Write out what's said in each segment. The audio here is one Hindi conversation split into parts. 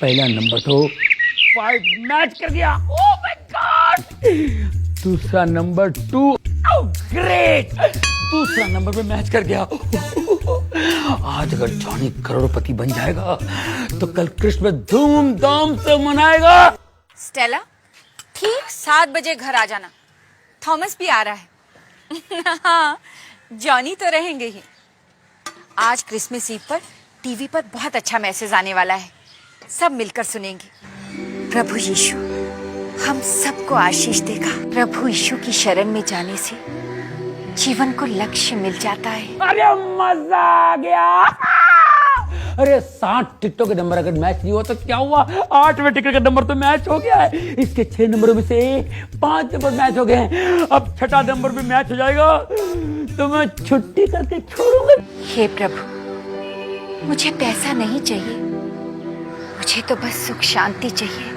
पहला नंबर तो 5 मैच कर गया, ओह माय गॉड। दूसरा नंबर 2, ओह ग्रेट, दूसरा नंबर पे मैच कर गया। आज अगर जॉनी करोड़पति बन जाएगा तो कल क्रिसमस धूमधाम से मनाएगा। स्टेला, ठीक 7 बजे घर आ जाना, थॉमस भी आ रहा है। हाँ, जॉनी तो रहेंगे ही। आज क्रिसमस ईव पर टीवी पर बहुत अच्छा मैसेज आने वाला है, सब मिलकर सुनेंगे। प्रभु यीशु हम सबको आशीष देगा। प्रभु यीशु की शरण में जाने से जीवन को लक्ष्य मिल जाता है। अरे मजा आ गया। अरे 60 टिकटों के नंबर अगर मैच नहीं हुआ तो क्या हुआ, 8वें टिकट का नंबर तो मैच हो गया है। इसके 6 नंबरों में से 5 नंबर मैच हो गए हैं। अब 6ठा नंबर भी मैच हो जाएगा तो मैं छुट्टी करके छोड़ूंगा। हे प्रभु, मुझे पैसा नहीं चाहिए, मुझे तो बस सुख शांति चाहिए।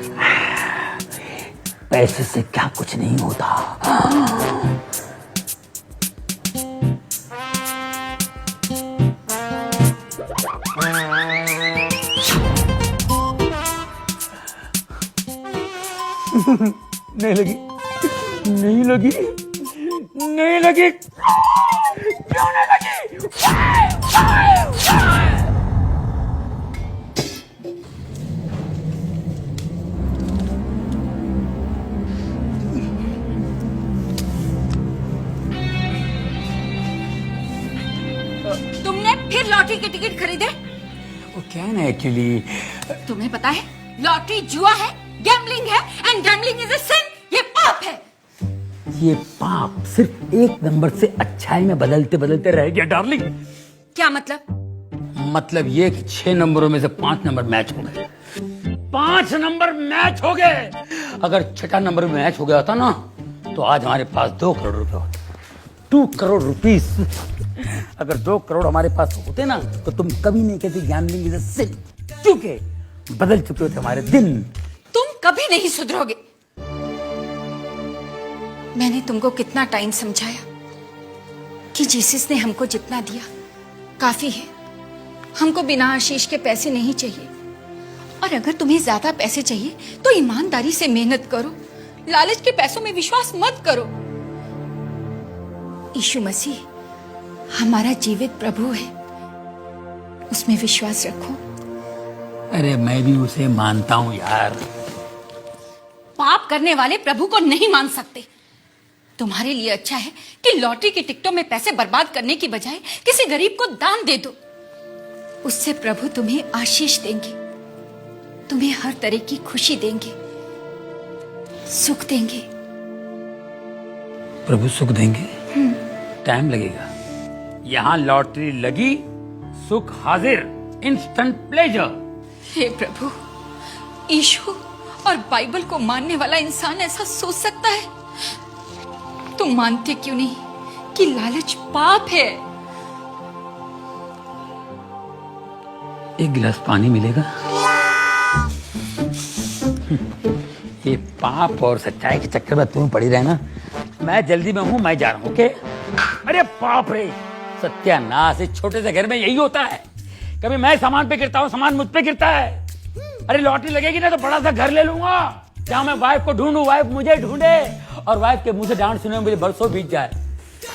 पैसे से क्या कुछ नहीं होता। नहीं लगी, नहीं लगी, नहीं लगी, क्यों नहीं लगी? तुमने फिर लॉटरी के टिकट खरीदे? वो क्या है ना, एक्चुअली तुम्हें पता है लॉटरी जुआ है, गैम्बलिंग है, एंड गैम्बलिंग इज अ सिन, ये पाप है। ये पाप सिर्फ एक नंबर से अच्छाई में बदलते बदलते रह गया डार्लिंग। क्या मतलब? मतलब ये कि 6 नंबरों में से 5 नंबर मैच हो गए। 5 नंबर मैच हो गए। अगर 6ठा नंबर में मैच हो गया होता ना तो आज हमारे पास 2 करोड़ रुपए होते। 2 करोड़ रुपीस। अगर 2 करोड़ हमारे पास होते ना तो तुम कभी नहीं कहती गैम्बलिंग इज अ सिन, क्योंकि बदल चुके होते हमारे दिन। तुम कभी नहीं सुधरोगे। मैंने तुमको कितना टाइम समझाया कि जीसस ने हमको जितना दिया काफी है, हमको बिना आशीष के पैसे नहीं चाहिए। और अगर तुम्हें ज्यादा पैसे चाहिए तो ईमानदारी से मेहनत करो, लालच के पैसों में विश्वास मत करो। यीशु मसीह हमारा जीवित प्रभु है, उसमें विश्वास रखो। अरे मैं भी उसे मानता हूँ यार। पाप करने वाले प्रभु को नहीं मान सकते। तुम्हारे लिए अच्छा है कि लॉटरी की टिकटों में पैसे बर्बाद करने की बजाय किसी गरीब को दान दे दो। उससे प्रभु तुम्हें आशीष देंगे, तुम्हें हर तरह की खुशी देंगे, सुख देंगे। प्रभु सुख देंगे, टाइम लगेगा। यहाँ लॉटरी लगी, सुख हाजिर, इंस्टेंट प्लेजर। हे प्रभु, यीशु और बाइबल को मानने वाला इंसान ऐसा सोच सकता है? तुम मानते क्यों नहीं कि लालच पाप है? एक गिलास पानी मिलेगा? ये पाप और सच्चाई के चक्कर में तुम पड़ी रहना। मैं जल्दी में हूँ, मैं जा रहा हूँ। ओके? अरे बाप रे, सत्यानाश, इस छोटे से घर में यही होता है। कभी मैं सामान पे गिरता हूँ, सामान मुझ पे गिरता है। अरे लॉटरी लगेगी ना तो बड़ा सा घर ले लूंगा जहाँ मैं वाइफ को ढूंढूं, वाइफ मुझे ढूंढे और वाइफ के मुंह से डांट सुने मुझे बरसों बीत जाए।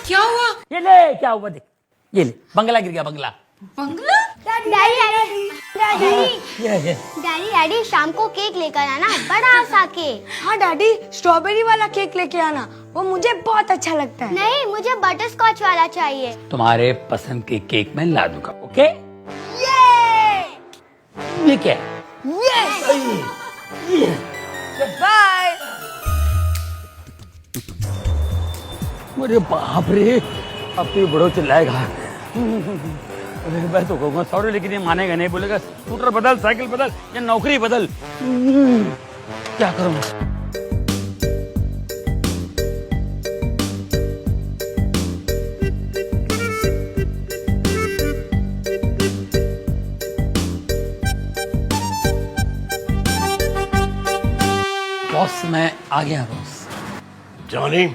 क्या हुआ? ये ले, क्या हुआ देख, ये ले, बंगला गिर गया, बंगला। बंगला? डैडी शाम को केक लेकर आना, बड़ा सा केक। हाँ डैडी, स्ट्रॉबेरी वाला केक लेके आना, वो मुझे बहुत अच्छा लगता है। नहीं, मुझे बटर स्कॉच वाला चाहिए। तुम्हारे पसंद के केक मैं ला दूंगा। ओके? ये क्या है? बाय। अरे बाप रे, अब तो ये बड़ो चिल्लाएगा। अरे मैं तो कहूँगा सॉरी, लेकिन ये मानेगा नहीं, बोलेगा स्कूटर बदल, साइकिल बदल या नौकरी बदल। क्या करूँ? बॉस मैं आ गया बॉस। जॉनी,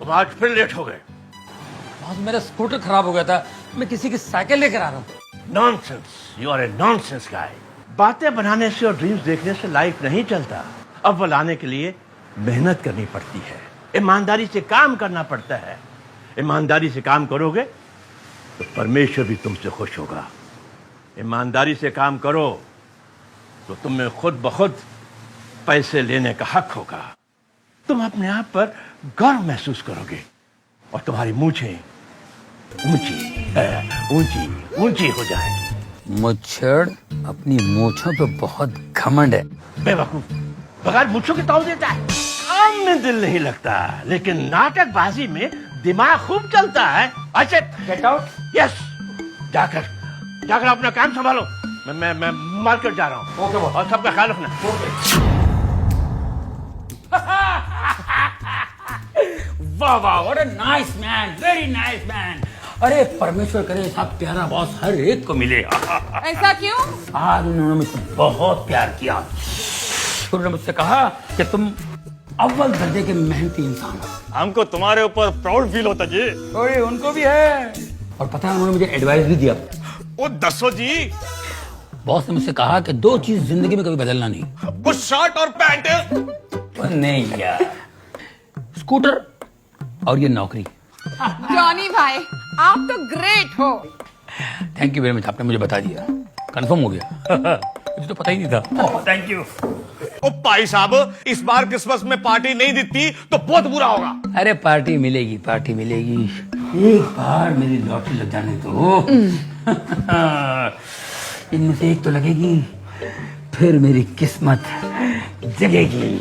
तुम आज फिर लेट हो गए। बॉस मेरा स्कूटर खराब हो गया था, मैं किसी की साइकिल लेकर आ रहा हूँ। Nonsense, you are a nonsense guy. बातें बनाने से और ड्रीम्स देखने से लाइफ नहीं चलता। अव्वल आने के लिए मेहनत करनी पड़ती है, ईमानदारी से काम करना पड़ता है। ईमानदारी से काम करोगे तो परमेश्वर भी तुमसे खुश होगा। ईमानदारी से काम करो तो तुम्हें खुद ब खुद पैसे लेने का हक होगा। तुम अपने आप पर गर्व महसूस करोगे और तुम्हारी मूछें ऊंची ऊंची हो जाएगी। मुच्छड़ अपनी मूछों पे बहुत घमंड है। बेवकूफ, बगैर मूछों के ताव देता है। काम में दिल नहीं लगता, लेकिन नाटकबाजी में दिमाग खूब चलता है। अच्छा, गेट आउट। यस, जाकर अपना काम संभालो। मैं मार्केट जा रहा हूँ। ओके, और सबका ख्याल रखना। वाह वाह, what a nice man, very nice man. अरे परमेश्वर करे ऐसा प्यारा बॉस हर एक को मिले। ऐसा क्यों? आज उन्होंने मुझसे बहुत प्यार किया। उन्होंने मुझसे कहा कि तुम अव्वल दर्जे के मेहनती इंसान हो। हमको तुम्हारे ऊपर प्राउड फील होता जी। अरे उनको भी है। और पता है उन्होंने मुझे एडवाइस भी दिया। वो दसो जी। बॉस ने मुझसे कहा कि 2 चीज जिंदगी में कभी बदलना नहीं। वो शर्ट और पैंट। नहीं यार, स्कूटर और ये नौकरी। जॉनी भाई, आप तो ग्रेट हो। थैंक यू वेरी मच, आपने मुझे बता दिया, कंफर्म हो गया। मुझे तो पता ही नहीं था। Thank you. ओ भाई साहब, इस बार क्रिसमस में पार्टी नहीं देती तो बहुत बुरा होगा। अरे पार्टी मिलेगी, पार्टी मिलेगी। एक बार मेरी लॉटरी लग जाने दो। इनमें से एक तो लगेगी, फिर मेरी किस्मत जगेगी।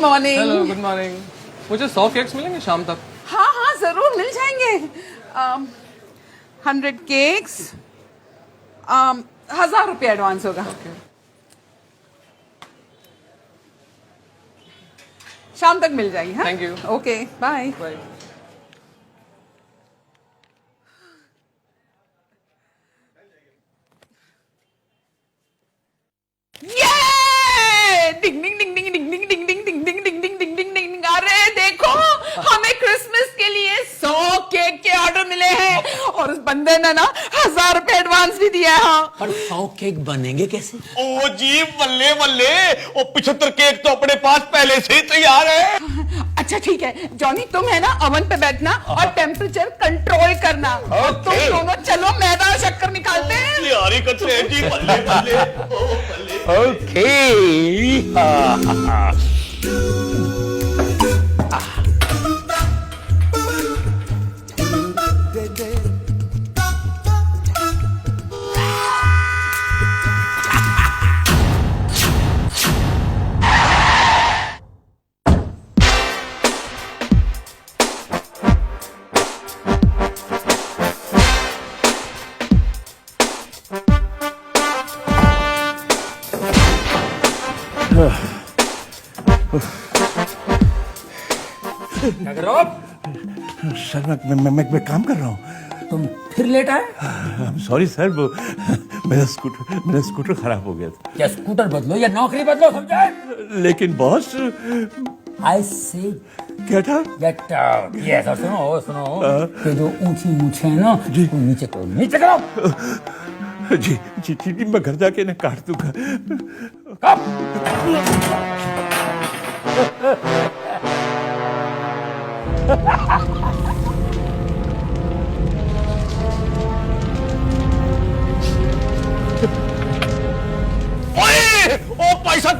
मॉर्निंग। Hello, good morning. मुझे 100 केक्स मिलेंगे शाम तक? हाँ हाँ जरूर मिल जाएंगे। 100 केक्स, 1000 रुपये एडवांस होगा। शाम तक मिल जाएगी। हाँ, thank you. Okay, bye bye. ये डिंग डिंग डिंग डिंग डिंग डिंग डिंग डिंग डिंग डिंग डिंग डिंग डिंग डिंग डिंग। अरे देखो, हमें क्रिसमस के लिए 100 केक के ऑर्डर मिले हैं और उस बंदे ने ना 1000 रुपए एडवांस भी दिया है। हाँ, पर 100 केक बनेंगे कैसे? ओ जी, बल्ले बल्ले, ओ 75 केक तो अपने पास पहले से ही तैयार है। अच्छा ठीक है जॉनी, तुम है ना ओवन पे बैठना और टेम्परेचर कंट्रोल करना। और तुम दोनों चलो मैदा शक्कर निकालते हैं। तैयारी करते हैं जी, बल्ले बल्ले। ओ बल्ले। ओके। क्या कर रहे हो आप? सर मैं काम कर रहा हूँ। तुम फिर लेट आए? सॉरी सर, वो मेरा स्कूटर खराब हो गया था। या स्कूटर बदलो या नौकरी बदलो, समझे? लेकिन बॉस, आई से क्या था? Get out. यस, और सुनो ये जो ऊंची मूछें है ना, उसको नीचे करो, नीचे करो। जी जी जी, मैं घर जाके इन्हें काट दूंगा।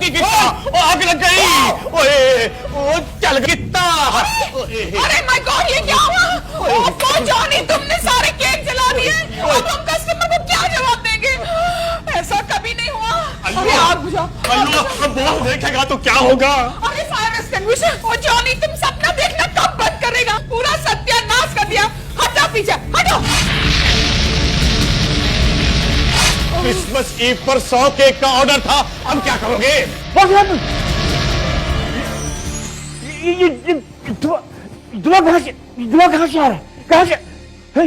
की कितना, ओ आग लग गई, ओए ओ चल कितना, अरे माय गॉड, ये क्या हुआ? ओह जॉनी, तुमने सारे केक जला दिए। अब हम कस्टमर को क्या जवाब देंगे? ऐसा कभी नहीं हुआ। अरे आग बुझाओ। अल्लाह बॉस देखेगा तो क्या होगा? अरे फायर एक्सटिंग्विशर। ओ जॉनी, तुम सपना देखना कब बंद करेगा? पूरा सत्यानाश कर दिया। हटो पीछे, हटो। क्रिसमस ईव पर 100 केक का ऑर्डर था, अब क्या करोगे? ये धुआं कहाँ से आ रहा है? कहाँ से? है?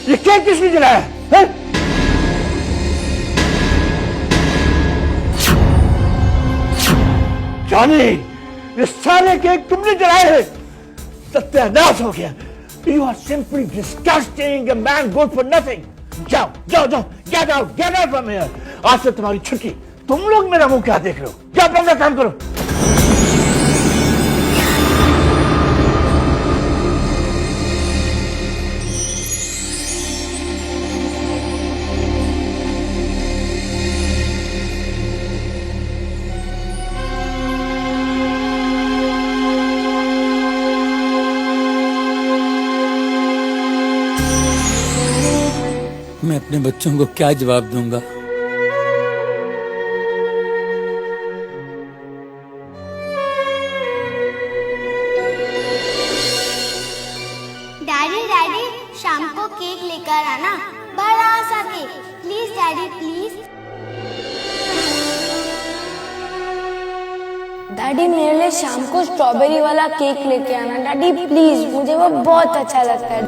ये केक किसने जलाया है? जॉनी, ये सारे केक तुमने जलाए हैं। सत्यानाश हो गया। You are simply disgusting, a man good for nothing. जाओ, get out from here. आज से तुम्हारी छुट्टी। तुम लोग मेरा मुंह क्या देख रहे हो? क्या अपना काम करो। मैं अपने बच्चों को क्या जवाब दूंगा? डैडी शाम को केक लेकर आना, बड़ा सा cake, please daddy please. Daddy मेरे लिए शाम को स्ट्रॉबेरी वाला केक लेके आना डैडी प्लीज, मुझे वो बहुत अच्छा लगता है।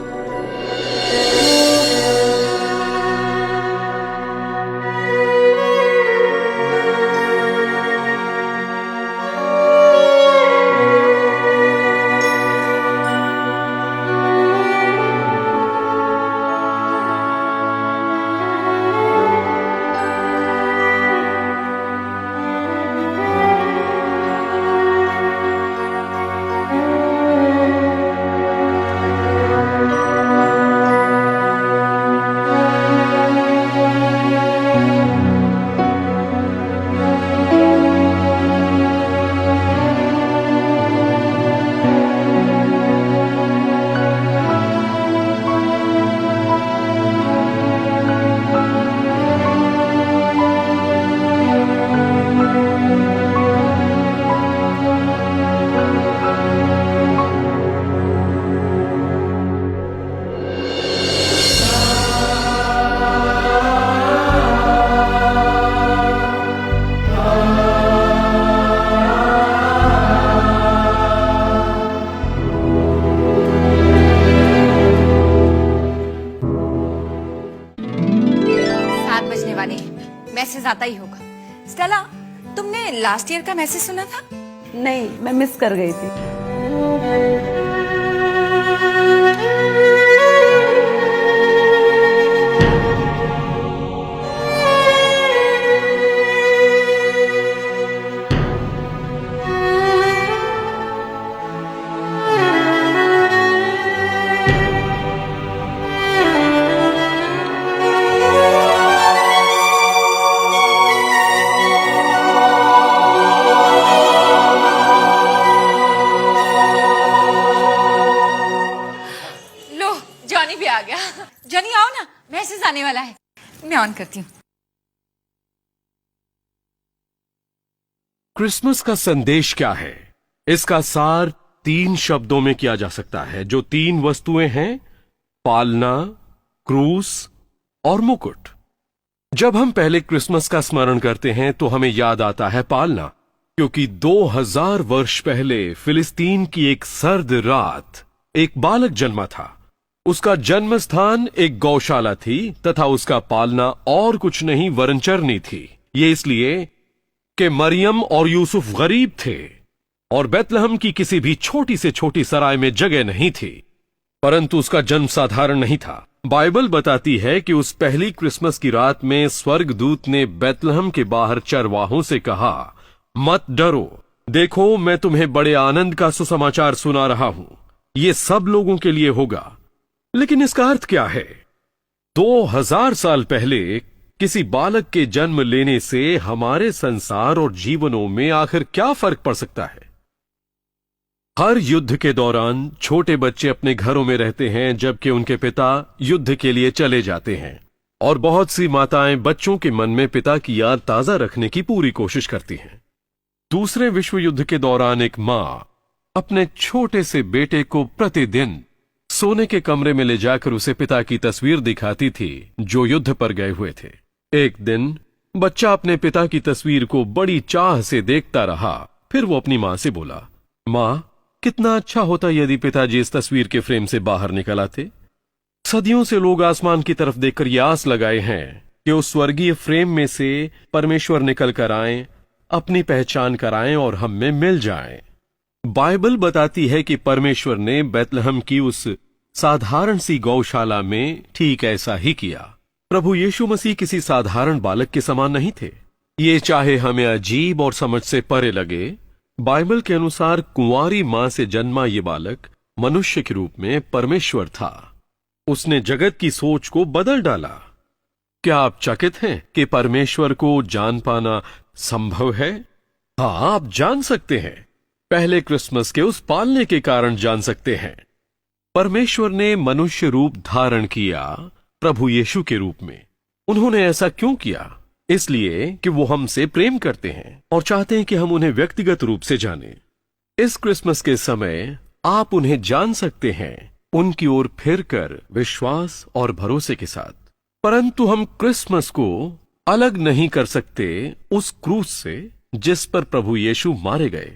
मैसेज आता ही होगा। स्टेला, तुमने लास्ट ईयर का मैसेज सुना था? नहीं, मैं मिस कर गई थी। जॉनी आओ ना, मैसेज आने वाला है। मैं ऑन करती हूँ। क्रिसमस का संदेश क्या है? इसका सार 3 शब्दों में किया जा सकता है। जो 3 वस्तुएं हैं, पालना, क्रूस और मुकुट। जब हम पहले क्रिसमस का स्मरण करते हैं तो हमें याद आता है पालना, क्योंकि 2000 वर्ष पहले फिलिस्तीन की एक सर्द रात एक बालक जन्मा था। उसका जन्म स्थान एक गौशाला थी तथा उसका पालना और कुछ नहीं वरन चरनी थी। ये इसलिए कि मरियम और यूसुफ गरीब थे और बेतलहम की किसी भी छोटी से छोटी सराय में जगह नहीं थी। परंतु उसका जन्म साधारण नहीं था। बाइबल बताती है कि उस पहली क्रिसमस की रात में स्वर्गदूत ने बेतलहम के बाहर चरवाहों से कहा, मत डरो, देखो मैं तुम्हें बड़े आनंद का सुसमाचार सुना रहा हूं। ये सब लोगों के लिए होगा। लेकिन इसका अर्थ क्या है? 2000 साल पहले किसी बालक के जन्म लेने से हमारे संसार और जीवनों में आखिर क्या फर्क पड़ सकता है? हर युद्ध के दौरान छोटे बच्चे अपने घरों में रहते हैं जबकि उनके पिता युद्ध के लिए चले जाते हैं, और बहुत सी माताएं बच्चों के मन में पिता की याद ताजा रखने की पूरी कोशिश करती हैं। दूसरे विश्व युद्ध के दौरान एक मां अपने छोटे से बेटे को प्रतिदिन सोने के कमरे में ले जाकर उसे पिता की तस्वीर दिखाती थी जो युद्ध पर गए हुए थे। एक दिन बच्चा अपने पिता की तस्वीर को बड़ी चाह से देखता रहा। फिर वो अपनी मां से बोला, मां, कितना अच्छा होता यदि पिताजी इस तस्वीर के फ्रेम से बाहर निकल आते। सदियों से लोग आसमान की तरफ देखकर यह आस लगाए हैं कि उस स्वर्गीय फ्रेम में से परमेश्वर निकल कर आए, अपनी पहचान कराएं और हम में मिल जाएं। बाइबल बताती है कि परमेश्वर ने बैतलहम की उस साधारण सी गौशाला में ठीक ऐसा ही किया। प्रभु यीशु मसीह किसी साधारण बालक के समान नहीं थे। ये चाहे हमें अजीब और समझ से परे लगे, बाइबल के अनुसार कुंवारी मां से जन्मा ये बालक मनुष्य के रूप में परमेश्वर था। उसने जगत की सोच को बदल डाला। क्या आप चकित हैं कि परमेश्वर को जान पाना संभव है? हाँ, आप जान सकते हैं। पहले क्रिसमस के उस पालने के कारण जान सकते हैं। परमेश्वर ने मनुष्य रूप धारण किया प्रभु यीशु के रूप में। उन्होंने ऐसा क्यों किया? इसलिए कि वो हमसे प्रेम करते हैं और चाहते हैं कि हम उन्हें व्यक्तिगत रूप से जानें। इस क्रिसमस के समय आप उन्हें जान सकते हैं, उनकी ओर फिरकर विश्वास और भरोसे के साथ। परंतु हम क्रिसमस को अलग नहीं कर सकते उस क्रूस से जिस पर प्रभु यीशु मारे गए।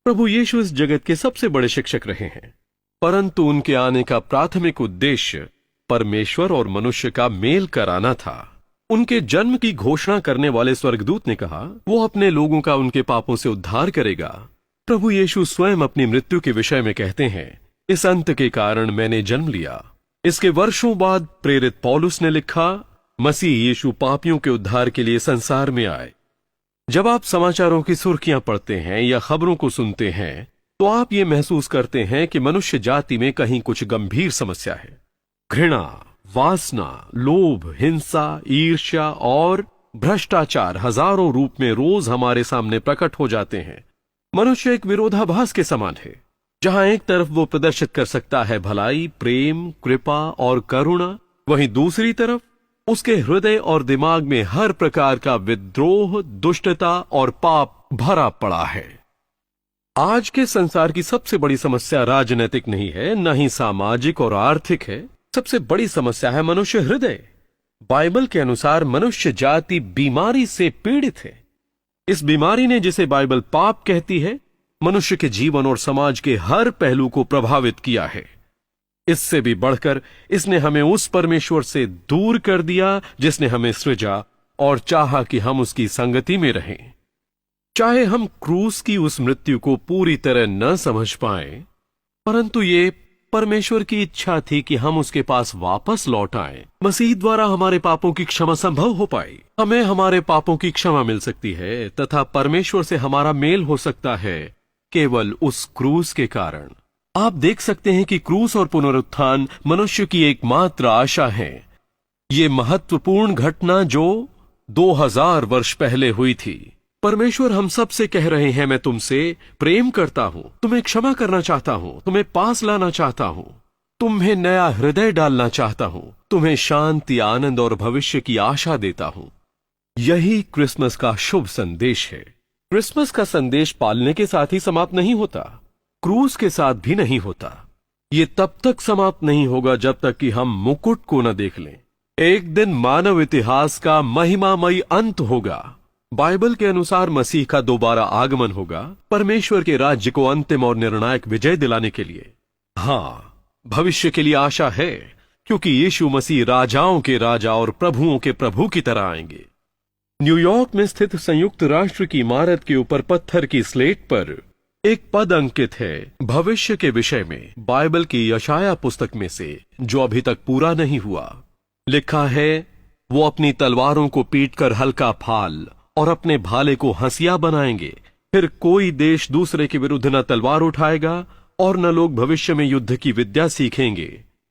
प्रभु यीशु इस जगत के सबसे बड़े शिक्षक रहे हैं, परंतु उनके आने का प्राथमिक उद्देश्य परमेश्वर और मनुष्य का मेल कराना था। उनके जन्म की घोषणा करने वाले स्वर्गदूत ने कहा वो अपने लोगों का उनके पापों से उद्धार करेगा। प्रभु यीशु स्वयं अपनी मृत्यु के विषय में कहते हैं, इस अंत के कारण मैंने जन्म लिया। इसके वर्षों बाद प्रेरित पौलुस ने लिखा, मसीह यीशु पापियों के उद्धार के लिए संसार में आए। जब आप समाचारों की सुर्खियां पढ़ते हैं या खबरों को सुनते हैं तो आप ये महसूस करते हैं कि मनुष्य जाति में कहीं कुछ गंभीर समस्या है। घृणा, वासना, लोभ, हिंसा, ईर्ष्या और भ्रष्टाचार हजारों रूप में रोज हमारे सामने प्रकट हो जाते हैं। मनुष्य एक विरोधाभास के समान है, जहां एक तरफ वो प्रदर्शित कर सकता है भलाई, प्रेम, कृपा और करुणा, वहीं दूसरी तरफ उसके हृदय और दिमाग में हर प्रकार का विद्रोह, दुष्टता और पाप भरा पड़ा है। आज के संसार की सबसे बड़ी समस्या राजनीतिक नहीं है, न ही सामाजिक और आर्थिक है। सबसे बड़ी समस्या है मनुष्य हृदय। बाइबल के अनुसार मनुष्य जाति बीमारी से पीड़ित है। इस बीमारी ने, जिसे बाइबल पाप कहती है, मनुष्य के जीवन और समाज के हर पहलू को प्रभावित किया है। इससे भी बढ़कर इसने हमें उस परमेश्वर से दूर कर दिया जिसने हमें सृजा और चाहा कि हम उसकी संगति में रहें। चाहे हम क्रूस की उस मृत्यु को पूरी तरह न समझ पाए, परंतु ये परमेश्वर की इच्छा थी कि हम उसके पास वापस लौट आएं। मसीह द्वारा हमारे पापों की क्षमा संभव हो पाई। हमें हमारे पापों की क्षमा मिल सकती है तथा परमेश्वर से हमारा मेल हो सकता है केवल उस क्रूस के कारण। आप देख सकते हैं कि क्रूस और पुनरुत्थान मनुष्य की एकमात्र आशा है। ये महत्वपूर्ण घटना जो 2000 वर्ष पहले हुई थी। परमेश्वर हम सब से कह रहे हैं, मैं तुमसे प्रेम करता हूं, तुम्हें क्षमा करना चाहता हूं, तुम्हें पास लाना चाहता हूं, तुम्हें नया हृदय डालना चाहता हूं, तुम्हें शांति, आनंद और भविष्य की आशा देता हूं। यही क्रिसमस का शुभ संदेश है। क्रिसमस का संदेश पालने के साथ ही समाप्त नहीं होता, क्रूस के साथ भी नहीं होता। ये तब तक समाप्त नहीं होगा जब तक कि हम मुकुट को न देख लें। एक दिन मानव इतिहास का महिमामयी अंत होगा। बाइबल के अनुसार मसीह का दोबारा आगमन होगा, परमेश्वर के राज्य को अंतिम और निर्णायक विजय दिलाने के लिए। हाँ, भविष्य के लिए आशा है, क्योंकि यीशु मसीह राजाओं के राजा और प्रभुओं के प्रभु की तरह आएंगे। न्यूयॉर्क में स्थित संयुक्त राष्ट्र की इमारत के ऊपर पत्थर की स्लेट पर एक पद अंकित है भविष्य के विषय में, बाइबल की यशाया पुस्तक में से, जो अभी तक पूरा नहीं हुआ। लिखा है, वो अपनी तलवारों को पीटकर हल्का फाल और अपने भाले को हंसिया बनाएंगे। फिर कोई देश दूसरे के विरुद्ध न तलवार उठाएगा और न लोग भविष्य में युद्ध की विद्या सीखेंगे।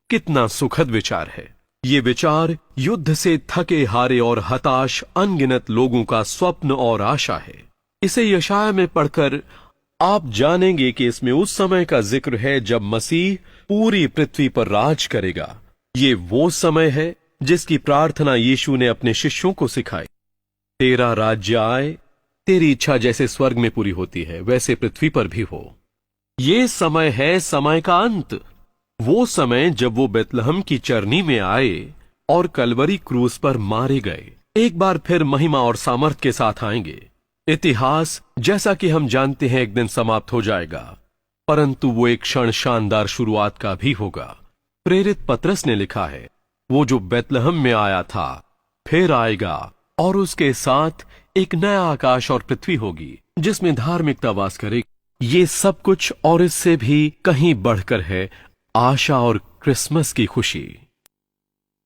कितना सुखद विचार है। ये विचार युद्ध से थके हारे और हताश अनगिनत लोगों का स्वप्न और आशा है। इसे यशाया में पढ़कर आप जानेंगे कि इसमें उस समय का जिक्र है जब मसीह पूरी पृथ्वी पर राज करेगा। ये वो समय है जिसकी प्रार्थना यीशु ने अपने शिष्यों को सिखाई। तेरा राज्य आए, तेरी इच्छा जैसे स्वर्ग में पूरी होती है वैसे पृथ्वी पर भी हो। ये समय है समय का अंत, वो समय जब वो बेतलहम की चरनी में आए और कलवरी क्रूस पर मारे गए। एक बार फिर महिमा और सामर्थ के साथ आएंगे। इतिहास जैसा कि हम जानते हैं एक दिन समाप्त हो जाएगा, परंतु वो एक क्षण शानदार शुरुआत का भी होगा। प्रेरित पतरस ने लिखा है, वो जो बेतलहम में आया था फिर आएगा और उसके साथ एक नया आकाश और पृथ्वी होगी जिसमें धार्मिकता वास करेगी। ये सब कुछ और इससे भी कहीं बढ़कर है आशा और क्रिसमस की खुशी।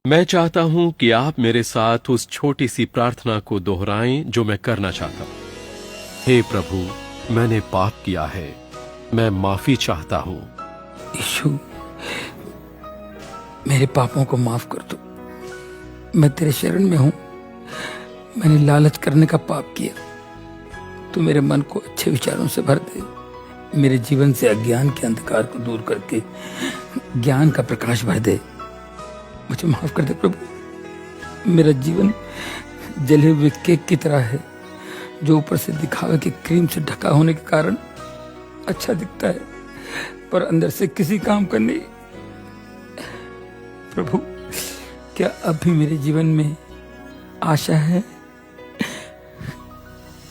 मैं चाहता हूं कि आप मेरे साथ उस छोटी सी प्रार्थना को दोहराएं जो मैं करना चाहता हूं। हे प्रभु, मैंने पाप किया है, मैं माफी चाहता हूं। यीशु, मेरे पापों को माफ कर दो। मैं तेरे शरण में हूं। मैंने लालच करने का पाप किया। तू मेरे मन को अच्छे विचारों से भर दे। मेरे जीवन से अज्ञान के अंधकार को दूर करके ज्ञान का प्रकाश भर दे। मुझे माफ कर दे प्रभु। मेरा जीवन जले हुए केक की तरह है जो ऊपर से दिखावे की क्रीम से ढका होने के कारण अच्छा दिखता है पर अंदर से किसी काम का नहीं। प्रभु, क्या अब भी मेरे जीवन में आशा है?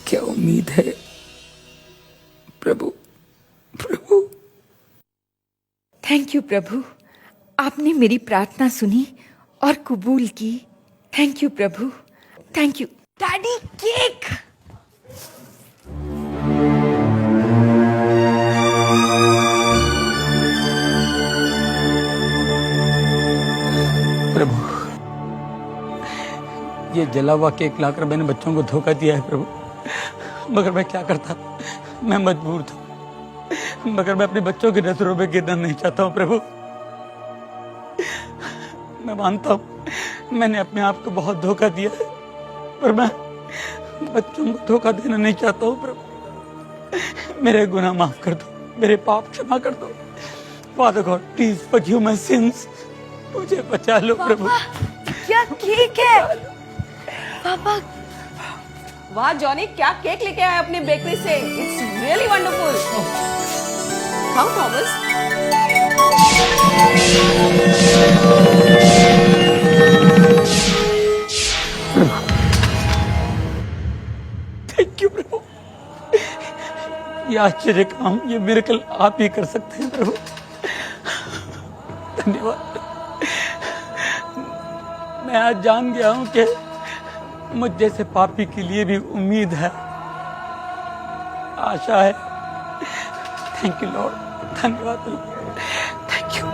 क्या उम्मीद है? प्रभु, प्रभु। थैंक यू प्रभु, आपने मेरी प्रार्थना सुनी और कबूल की। थैंक यू प्रभु, थैंक यू। Daddy, cake. प्रभु, ये जला हुआ केक लाकर मैंने बच्चों को धोखा दिया है प्रभु, मगर मैं क्या करता, मैं मजबूर था, मगर मैं अपने बच्चों की नजरों में गिरना नहीं चाहता हूँ प्रभु। मैं मानता हूँ मैंने अपने आप को बहुत धोखा दिया है, पर मैं बच्चों को धोखा देना नहीं चाहता हूँ प्रभु। मेरे गुनाह माफ कर दो, मेरे पाप क्षमा कर दो। Father God, please forgive my since. मुझे बचा लो प्रभु। क्या केक है पापा? वाह जॉनी, क्या केक लेके आए अपनी बेकरी से। It's really wonderful. खाओ थॉमस। थैंक यू प्रभु। ये आश्चर्य काम, ये मिरेकल आप ही कर सकते हैं प्रभु। धन्यवाद। मैं आज जान गया हूं कि मुझ जैसे पापी के लिए भी उम्मीद है, आशा है। थैंक यू लॉर्ड, धन्यवाद प्रभु, thank you.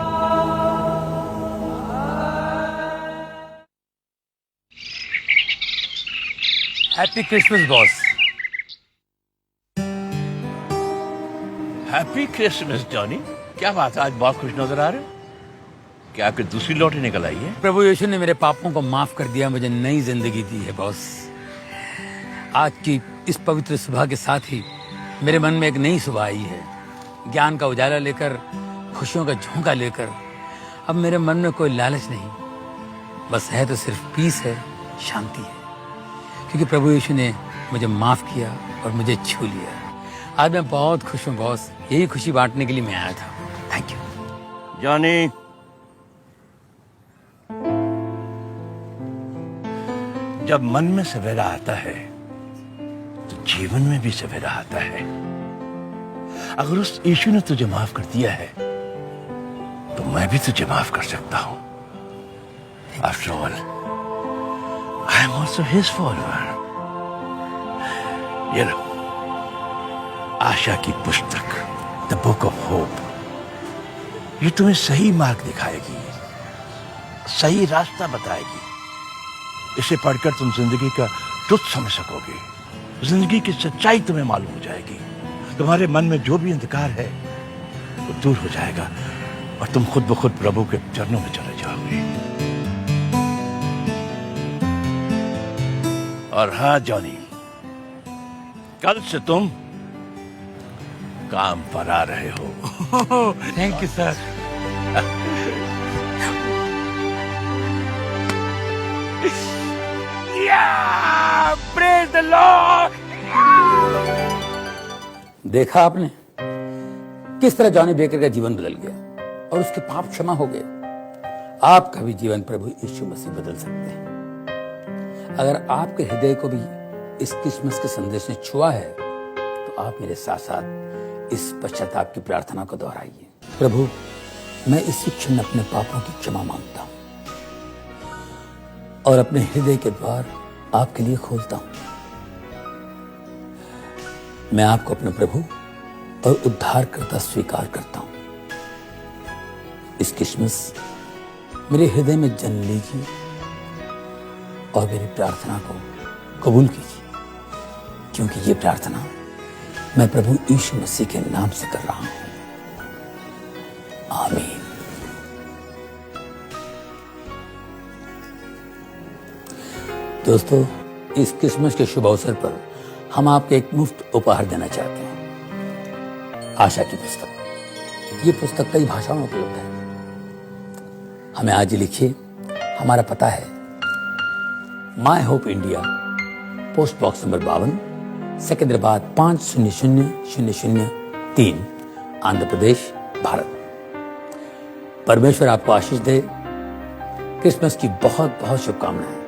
Happy Christmas boss. Happy Christmas Johnny. क्या बात है, आज बहुत खुश नजर आ रहे हो। क्या आपकी दूसरी लॉटरी निकल आई है? प्रभु यीशु ने मेरे पापों को माफ कर दिया, मुझे नई जिंदगी दी है बॉस। आज की इस पवित्र सुबह के साथ ही मेरे मन में एक नई सुबह आई है, ज्ञान का उजाला लेकर, खुशियों का झोंका लेकर। अब मेरे मन में कोई लालच नहीं, बस है तो सिर्फ पीस है, शांति है, क्योंकि प्रभु यीशु ने मुझे माफ किया और मुझे छू लिया। आज मैं बहुत खुश हूँ बॉस, यही खुशी बांटने के लिए मैं आया था। Thank you Johnny. जब मन में सवेरा आता है तो जीवन में भी सवेरा आता है। अगर उस यीशु ने तुझे माफ कर दिया है तो मैं भी तुझे माफ कर सकता हूं। After all I am also his follower. ये लो, आशा की पुस्तक, द बुक ऑफ होप। ये तुम्हें सही मार्ग दिखाएगी, सही रास्ता बताएगी। इसे पढ़कर तुम जिंदगी का ट्रुथ समझ सकोगे, जिंदगी की सच्चाई तुम्हें मालूम हो जाएगी। तुम्हारे मन में जो भी अंधकार है वो दूर हो जाएगा और तुम खुद ब खुद प्रभु के चरणों में चले जाओगे। और हाँ जॉनी, कल से तुम काम पर आ रहे हो। Thank you sir. Praise the Lord. देखा आपने किस तरह जॉनी बेकर का जीवन बदल गया और उसके पाप क्षमा हो गए। आपका भी जीवन प्रभु यीशु मसीह बदल सकते हैं। अगर आपके हृदय को भी इस क्रिसमस के संदेश ने छुआ है तो आप मेरे साथ साथ इस पश्चाताप की प्रार्थना को दोहराइए। प्रभु, मैं इसी क्षण अपने पापों की क्षमा मांगता हूं और अपने हृदय के द्वार आपके लिए खोलता हूं। मैं आपको अपने प्रभु और उद्धारकर्ता स्वीकार करता हूं। इस क्रिसमस मेरे हृदय में जन्म लीजिए और मेरी प्रार्थना को कबूल कीजिए, क्योंकि ये प्रार्थना मैं प्रभु यीशु मसीह के नाम से कर रहा हूं। आमीन। दोस्तों, इस क्रिसमस के शुभ अवसर पर हम आपको एक मुफ्त उपहार देना चाहते हैं, आशा की पुस्तक। ये पुस्तक कई भाषाओं में उपलब्ध है। हमें आज ही लिखिए। हमारा पता है my hope India, post box number 52, Secunderabad 500003, Andhra Pradesh, Bharat. परमेश्वर आपको आशीष दे। क्रिसमस की बहुत बहुत शुभकामनाएं।